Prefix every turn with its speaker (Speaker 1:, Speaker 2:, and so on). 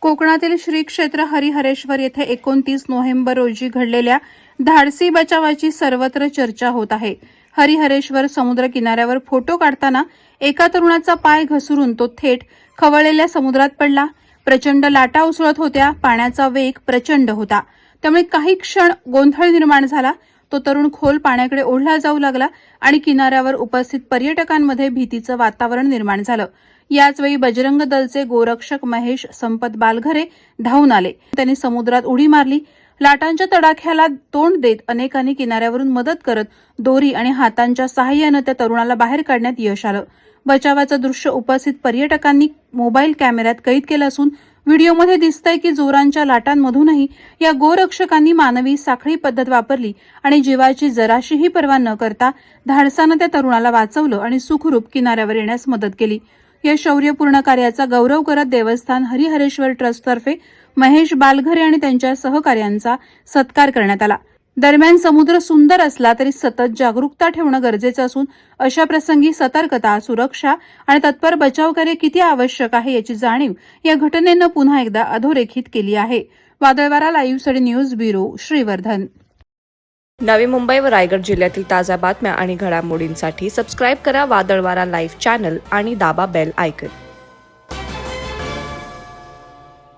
Speaker 1: कोकणातील श्री क्षेत्र हरिहरेश्वर येथे 29 नोव्हेंबर रोजी घडलेल्या धाडसी बचावाची सर्वत्र चर्चा होत आहे. हरिहरेश्वर समुद्र किनाऱ्यावर फोटो काढताना एका तरुणाचा पाय घसरून तो थेट खवळलेल्या समुद्रात पडला. प्रचंड लाटा उसळत होत्या. पाण्याचा वेग प्रचंड होता. त्यामुळे काही क्षण गोंधळ निर्माण झाला. तो तरुण खोल पाण्याकडे ओढला जाऊ लागला आणि किनाऱ्यावर उपस्थित पर्यटकांमध्ये भीतीचं वातावरण निर्माण झालं. याचवेळी बजरंग दलचे गोरक्षक महेश संपत बालघरे धावून आले. त्यांनी समुद्रात उडी मारली. लाटांच्या तडाख्याला तोंड देत अनेकांनी किनाऱ्यावरून मदत करत दोरी आणि हातांच्या सहाय्यानं त्या तरुणाला बाहेर काढण्यात यश आलं. बचावाचं दृश्य उपस्थित पर्यटकांनी मोबाईल कॅमेऱ्यात कैद केलं असून व्हिडिओमध्ये दिसतंय की जोरांच्या लाटांमधूनही या गोरक्षकांनी मानवी साखळी पद्धत वापरली आणि जीवाची जराशीही पर्वा न करता धाडसानं त्या तरुणाला वाचवलं आणि सुखरूप किनाऱ्यावर येण्यास मदत केली. या शौर्यपूर्ण कार्याचा गौरव करत देवस्थान हरिहरेश्वर ट्रस्टतर्फे महेश बालघरे आणि त्यांच्या सहकार्यांचा सत्कार करण्यात आला. दरम्यान समुद्र सुंदर असला तरी सतत जागरूकता ठेवणं गरजेचं असून अशा प्रसंगी सतर्कता, सुरक्षा आणि तत्पर बचावकार्य किती आवश्यक आहे याची जाणीव या घटनेनं पुन्हा एकदा अधोरेखित केली आहे. वादळवारा लाईव्हसाठी न्यूज ब्युरो, श्रीवर्धन.
Speaker 2: नवी मुंबई व रायगड जिल्ह्यातील ताज्या बातम्या आणि घडामोडींसाठी सबस्क्राईब करा वादळवारा लाईव्ह चॅनल आणि दाबा बेल आयकॉन.